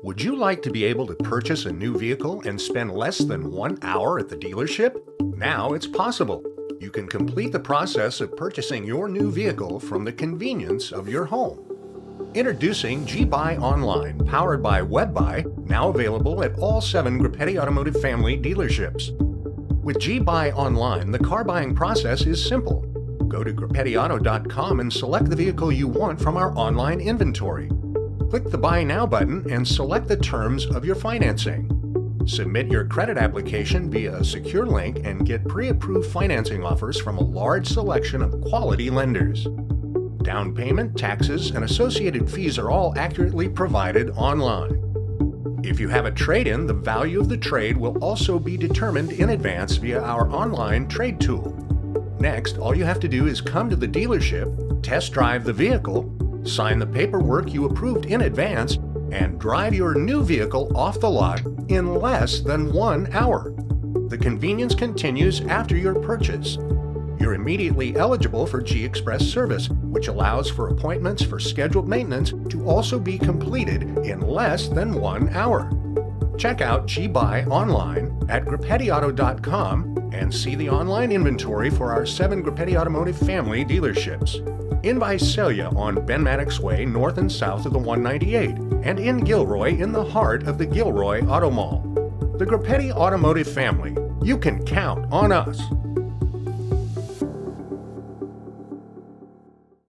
Would you like to be able to purchase a new vehicle and spend less than 1 hour at the dealership? Now it's possible. You can complete the process of purchasing your new vehicle from the convenience of your home. Introducing G-Buy Online, powered by WebBuy, now available at all 7 Groppetti Automotive family dealerships. With G-Buy Online, the car buying process is simple. Go to GropettiAuto.com and select the vehicle you want from our online inventory. Click the Buy Now button and select the terms of your financing. Submit your credit application via a secure link and get pre-approved financing offers from a large selection of quality lenders. Down payment, taxes, and associated fees are all accurately provided online. If you have a trade-in, the value of the trade will also be determined in advance via our online trade tool. Next, all you have to do is come to the dealership, test drive the vehicle, sign the paperwork you approved in advance, and drive your new vehicle off the lot in less than 1 hour. The convenience continues after your purchase. You're immediately eligible for G-Express service, which allows for appointments for scheduled maintenance to also be completed in less than 1 hour. Check out G-Buy Online at GropettiAuto.com and see the online inventory for our 7 Groppetti Automotive family dealerships. In Visalia on Ben Maddox Way north and south of the 198, and in Gilroy in the heart of the Gilroy Auto Mall. The Groppetti Automotive family, you can count on us.